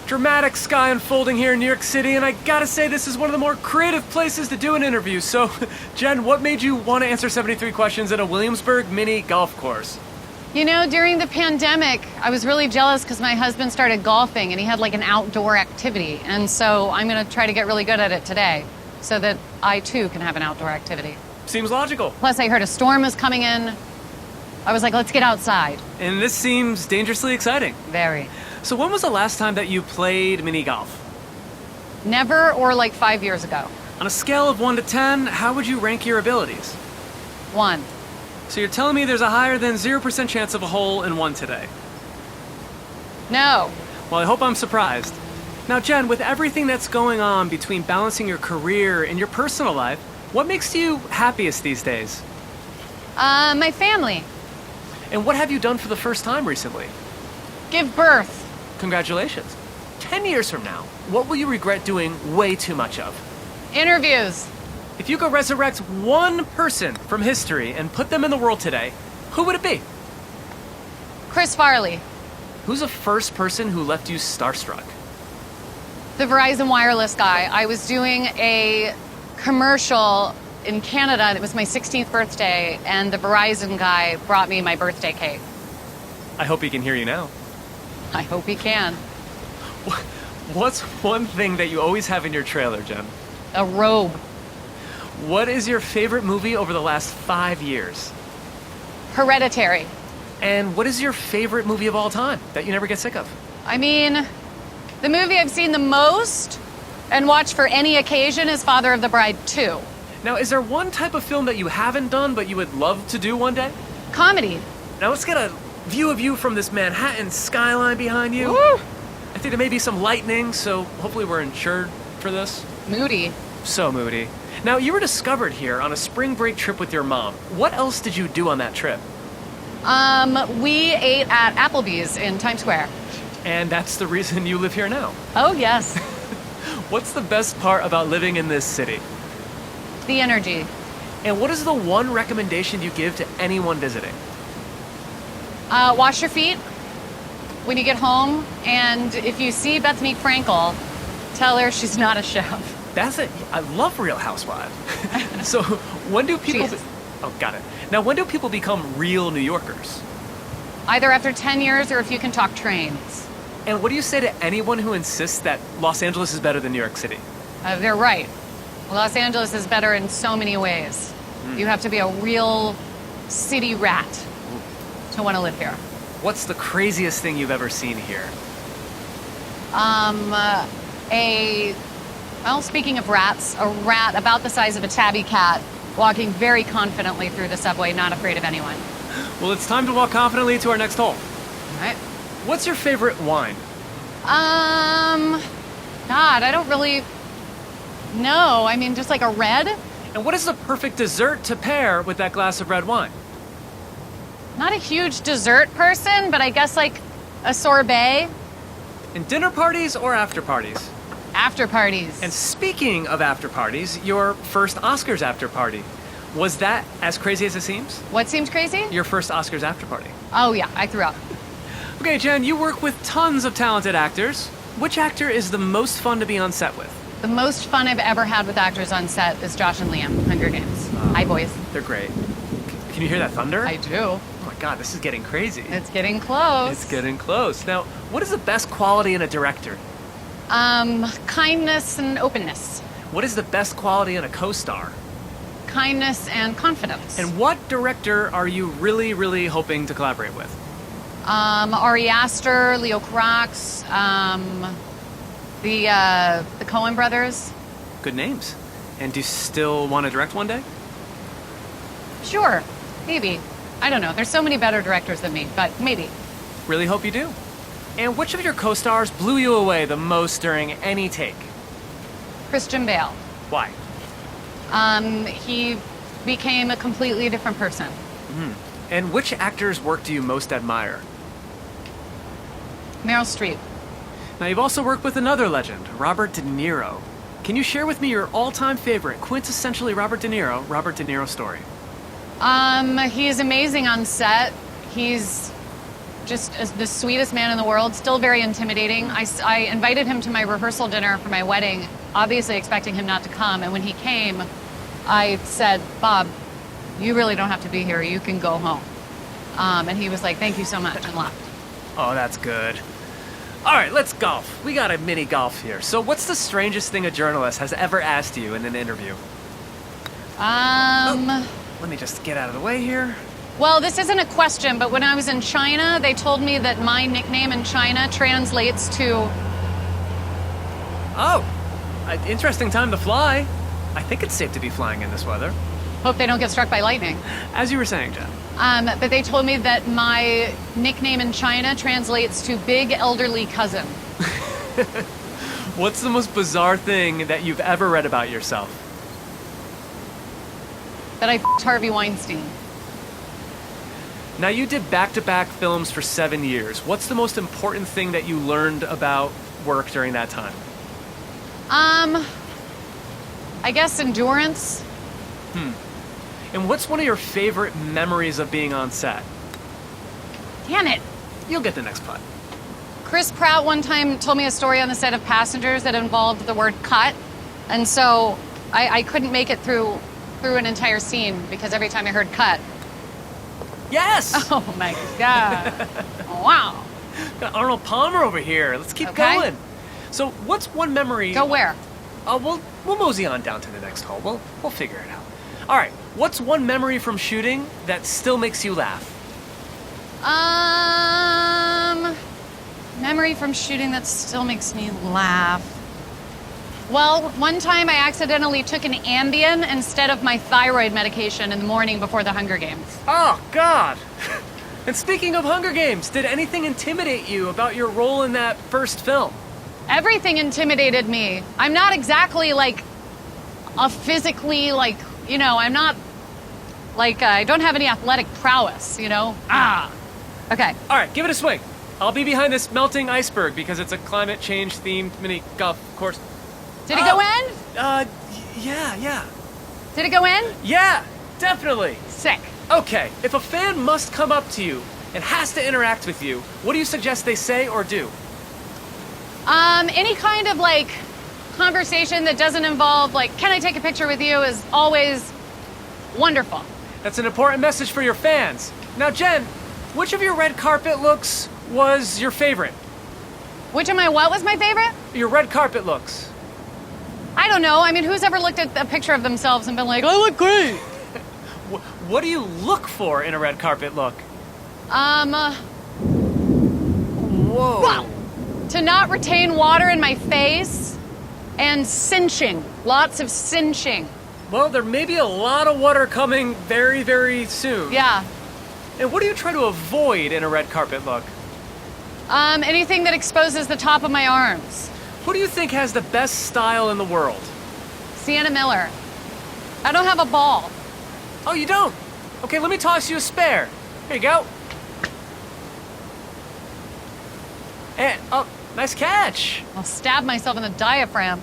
Dramatic sky unfolding here in New York City, and I gotta say this is one of the more creative places to do an interview. So, Jen, what made you want to answer 73 questions at a Williamsburg mini golf course? You know, during the pandemic, I was really jealous because my husband started golfing and he had like an outdoor activity. And so I'm going to try to get really good at it today so that I too can have an outdoor activity. Seems logical. Plus, I heard a storm was coming in. I was like, let's get outside. And this seems dangerously exciting. Very. So when was the last time that you played mini golf? Never, or like 5 years ago. On a scale of 1 to 10, how would you rank your abilities? 1. So you're telling me there's a higher than 0% chance of a hole in one today? No. Well, I hope I'm surprised. Now, Jen, with everything that's going on between balancing your career and your personal life, what makes you happiest these days? My family. And what have you done for the first time recently? Give birth. Congratulations. 10 years from now, what will you regret doing way too much of? Interviews. If you could resurrect one person from history and put them in the world today, who would it be? Chris Farley. Who's the first person who left you starstruck? The Verizon wireless guy. I was doing a commercial in Canada, and it was my 16th birthday, and the Verizon guy brought me my birthday cake. I hope he can hear you now. I hope he can. What's one thing that you always have in your trailer, Jen? A robe. What is your favorite movie over the last 5 years? Hereditary. And what is your favorite movie of all time that you never get sick of? I mean, the movie I've seen the most and watched for any occasion is Father of the Bride 2. Now, is there one type of film that you haven't done but you would love to do one day? Comedy. Now let's get a view of you from this Manhattan skyline behind you. Woo! I think there may be some lightning, so hopefully we're insured for this. Moody. So moody. Now, you were discovered here on a spring break trip with your mom. What else did you do on that trip? We ate at Applebee's in Times Square. And that's the reason you live here now. Oh, yes. What's the best part about living in this city? The energy. And what is the one recommendation you give to anyone visiting? Wash your feet when you get home, and if you see Bethany Frankel, tell her she's not a chef. That's it. I love Real Housewives. So when do people... Oh, got it. Now, when do people become real New Yorkers? Either after 10 years or if you can talk trains. And what do you say to anyone who insists that Los Angeles is better than New York City? They're right. Los Angeles is better in so many ways. You have to be a real city rat to want to live here. What's the craziest thing you've ever seen here? Well, speaking of rats, a rat about the size of a tabby cat walking very confidently through the subway, not afraid of anyone. Well, it's time to walk confidently to our next hole. All right. What's your favorite wine? God, I don't really know. I mean, just like a red? And what is the perfect dessert to pair with that glass of red wine? Not a huge dessert person, but I guess like a sorbet. In dinner parties or after parties? After parties. And speaking of after parties, your first Oscars after party. Was that as crazy as it seems? What seems crazy? Your first Oscars after party. Oh yeah, I threw up. Okay, Jen, you work with tons of talented actors. Which actor is the most fun to be on set with? The most fun I've ever had with actors on set is Josh and Liam, Hunger Games. Hi, boys. They're great. Can you hear that thunder? I do. Oh my God, this is getting crazy. It's getting close. It's getting close. Now, what is the best quality in a director? Kindness and openness. What is the best quality in a co-star? Kindness and confidence. And what director are you really, really hoping to collaborate with? Ari Aster, Leo Carax, the Coen brothers. Good names. And do you still want to direct one day? Sure, maybe. I don't know. There's so many better directors than me, but maybe. Really hope you do. And which of your co-stars blew you away the most during any take? Christian Bale. Why? He became a completely different person. And which actor's work do you most admire? Meryl Streep. Now, you've also worked with another legend, Robert De Niro. Can you share with me your all-time favorite, quintessentially Robert De Niro story? He is amazing on set. He's just the sweetest man in the world, still very intimidating. I invited him to my rehearsal dinner for my wedding, obviously expecting him not to come. And when he came, I said, Bob, you really don't have to be here. You can go home. And he was like, thank you so much, and left. Oh, that's good. All right, let's golf. We got a mini golf here. So what's the strangest thing a journalist has ever asked you in an interview? Let me just get out of the way here. Well, this isn't a question, but when I was in China, they told me that my nickname in China translates to... Oh, an interesting time to fly. I think it's safe to be flying in this weather. Hope they don't get struck by lightning. As you were saying, Jen. But they told me that my nickname in China translates to big elderly cousin. What's the most bizarre thing that you've ever read about yourself? That I f***ed Harvey Weinstein. Now, you did back-to-back films for 7 years. What's the most important thing that you learned about work during that time? I guess endurance. And what's one of your favorite memories of being on set? Damn it. You'll get the next putt. Chris Pratt one time told me a story on the set of Passengers that involved the word cut. And so I couldn't make it through an entire scene because every time I heard cut. Yes! Oh my God. Wow. Got Arnold Palmer over here. Let's keep going. So what's one memory... Go where? We'll mosey on down to the next hole. We'll figure it out. All right. What's one memory from shooting that still makes you laugh? Memory from shooting that still makes me laugh. Well, one time I accidentally took an Ambien instead of my thyroid medication in the morning before the Hunger Games. Oh, God. And speaking of Hunger Games, did anything intimidate you about your role in that first film? Everything intimidated me. I'm not exactly like a physically I'm not I don't have any athletic prowess, Okay. All right, give it a swing. I'll be behind this melting iceberg because it's a climate change themed mini golf course. Did it go in? Yeah. Did it go in? Yeah, definitely. Sick. Okay, if a fan must come up to you and has to interact with you, what do you suggest they say or do? Any kind of conversation that doesn't involve can I take a picture with you is always wonderful. That's an important message for your fans. Now, Jen, which of your red carpet looks was your favorite? Which of my what was my favorite? Your red carpet looks. I don't know. I mean, who's ever looked at a picture of themselves and been like, I look great? What do you look for in a red carpet look? Whoa. To not retain water in my face and cinching. Lots of cinching. Well, there may be a lot of water coming very, very soon. Yeah. And what do you try to avoid in a red carpet look? Anything that exposes the top of my arms. Who do you think has the best style in the world? Sienna Miller. I don't have a ball. Oh, you don't? Okay, let me toss you a spare. Here you go. And, nice catch. I'll stab myself in the diaphragm.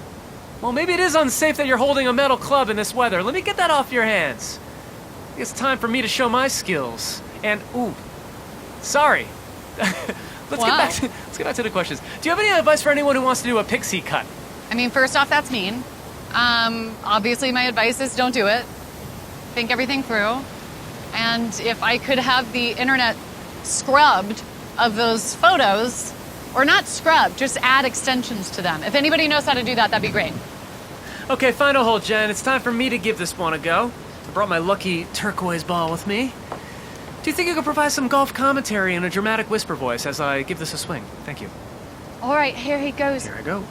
Well, maybe it is unsafe that you're holding a metal club in this weather. Let me get that off your hands. It's time for me to show my skills. And, sorry. Let's get back to the questions. Do you have any advice for anyone who wants to do a Pixie cut? I mean, first off, that's mean. Obviously, my advice is don't do it. Think everything through. And if I could have the internet scrubbed of those photos, or not scrubbed, just add extensions to them. If anybody knows how to do that, that'd be great. Okay, final hole, Jen. It's time for me to give this one a go. I brought my lucky turquoise ball with me. Do you think you could provide some golf commentary in a dramatic whisper voice as I give this a swing? Thank you. All right, here he goes. Here I go.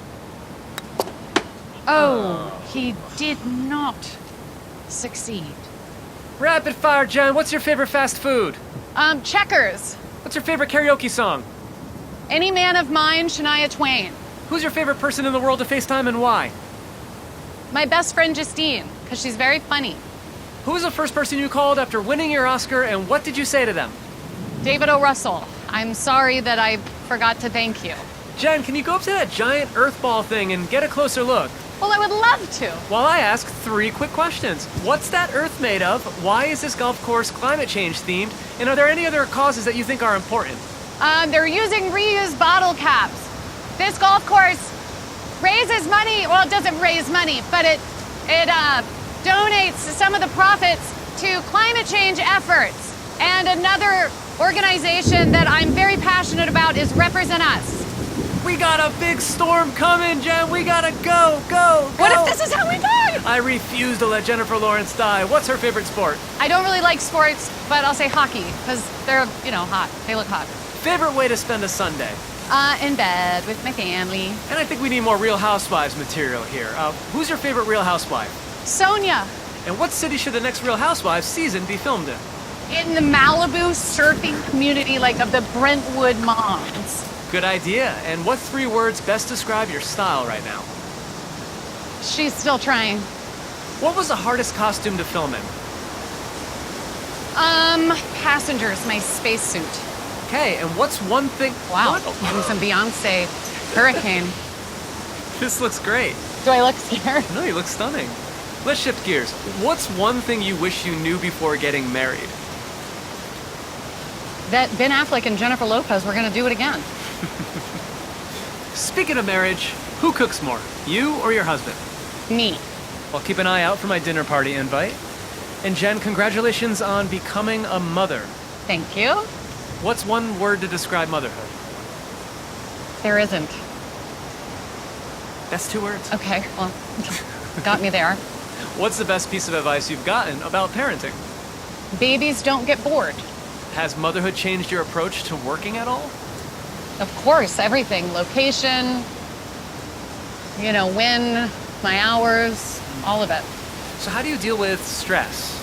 Oh, he did not succeed. Rapid fire, Jen. What's your favorite fast food? Checkers. What's your favorite karaoke song? Any Man of Mine, Shania Twain. Who's your favorite person in the world to FaceTime and why? My best friend Justine, because she's very funny. Who was the first person you called after winning your Oscar, and what did you say to them? David O. Russell. I'm sorry that I forgot to thank you. Jen, can you go up to that giant earth ball thing and get a closer look? Well, I would love to. While I ask 3 quick questions. What's that earth made of? Why is this golf course climate change themed? And are there any other causes that you think are important? They're using reused bottle caps. This golf course raises money. Well, it doesn't raise money, but it donates some of the profits to climate change efforts. And another organization that I'm very passionate about is Represent Us. We got a big storm coming, Jen. We gotta go. What if this is how we die? I refuse to let Jennifer Lawrence die. What's her favorite sport? I don't really like sports, but I'll say hockey, because they're, hot. They look hot. Favorite way to spend a Sunday? In bed with my family. And I think we need more Real Housewives material here. Who's your favorite Real Housewife? Sonia. And what city should the next Real Housewives season be filmed in? In the Malibu surfing community, of the Brentwood Moms. Good idea. And what 3 words best describe your style right now? She's still trying. What was the hardest costume to film in? Passengers, my spacesuit. Okay, and what's one thing... Wow, What? getting some Beyonce Hurricane. This looks great. Do I look scared? No, you look stunning. Let's shift gears. What's one thing you wish you knew before getting married? That Ben Affleck and Jennifer Lopez were gonna do it again. Speaking of marriage, who cooks more, you or your husband? Me. I'll keep an eye out for my dinner party invite. And Jen, congratulations on becoming a mother. Thank you. What's one word to describe motherhood? There isn't. That's 2 words. Okay, well, got me there. What's the best piece of advice you've gotten about parenting? Babies don't get bored. Has motherhood changed your approach to working at all? Of course, everything. Location, when, my hours, all of it. So how do you deal with stress?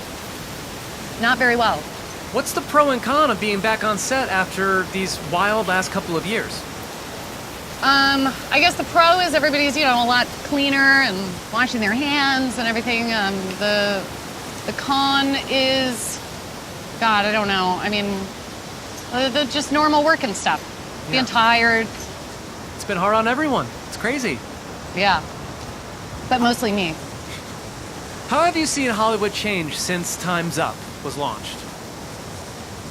Not very well. What's the pro and con of being back on set after these wild last couple of years? I guess the pro is everybody's, a lot cleaner and washing their hands and everything. The con is, God, I don't know. I mean, the just normal working stuff. Being tired. It's been hard on everyone. It's crazy. Yeah. But mostly me. How have you seen Hollywood change since Time's Up was launched?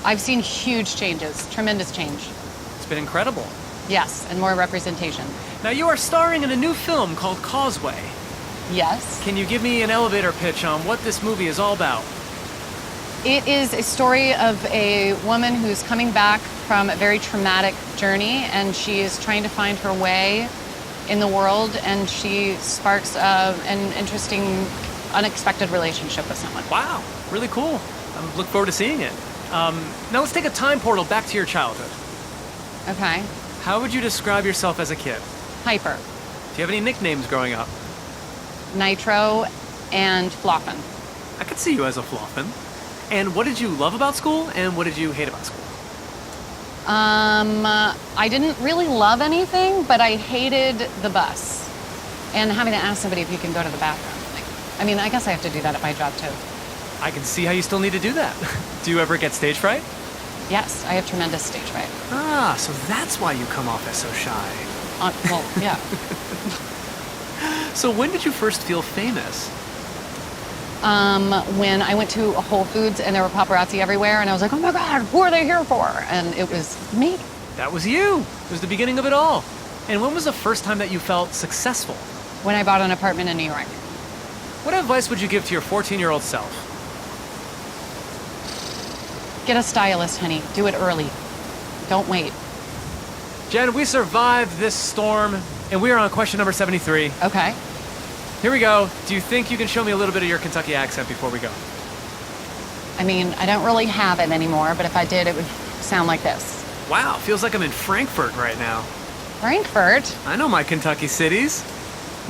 I've seen huge changes, tremendous change. It's been incredible. Yes, and more representation. Now you are starring in a new film called Causeway. Yes. Can you give me an elevator pitch on what this movie is all about? It is a story of a woman who's coming back from a very traumatic journey, and she is trying to find her way in the world, and she sparks an interesting, unexpected relationship with someone. Wow, really cool. I look forward to seeing it. Now let's take a time portal back to your childhood. Okay. How would you describe yourself as a kid? Hyper, Do you have any nicknames growing up? Nitro, and Floppin. I could see you as a floffin. And what did you love about school, and what did you hate about school? I didn't really love anything, but I hated the bus and having to ask somebody if you can go to the bathroom. I guess I have to do that at my job too. I can see how you still need to do that. Do you ever get stage fright? Yes, I have tremendous stage fright. Ah, so that's why you come off as so shy. Well, yeah. So when did you first feel famous? When I went to a Whole Foods and there were paparazzi everywhere, and I was like, oh my God, who are they here for? And it was me. That was you. It was the beginning of it all. And when was the first time that you felt successful? When I bought an apartment in New York. What advice would you give to your 14-year-old self? Get a stylist, honey. Do it early. Don't wait. Jen, we survived this storm, and we are on question number 73. Okay. Here we go. Do you think you can show me a little bit of your Kentucky accent before we go? I don't really have it anymore, but if I did, it would sound like this. Wow, feels like I'm in Frankfurt right now. Frankfurt? I know my Kentucky cities.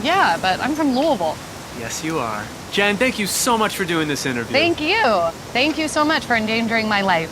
Yeah, but I'm from Louisville. Yes, you are. Jen, thank you so much for doing this interview. Thank you. Thank you so much for endangering my life.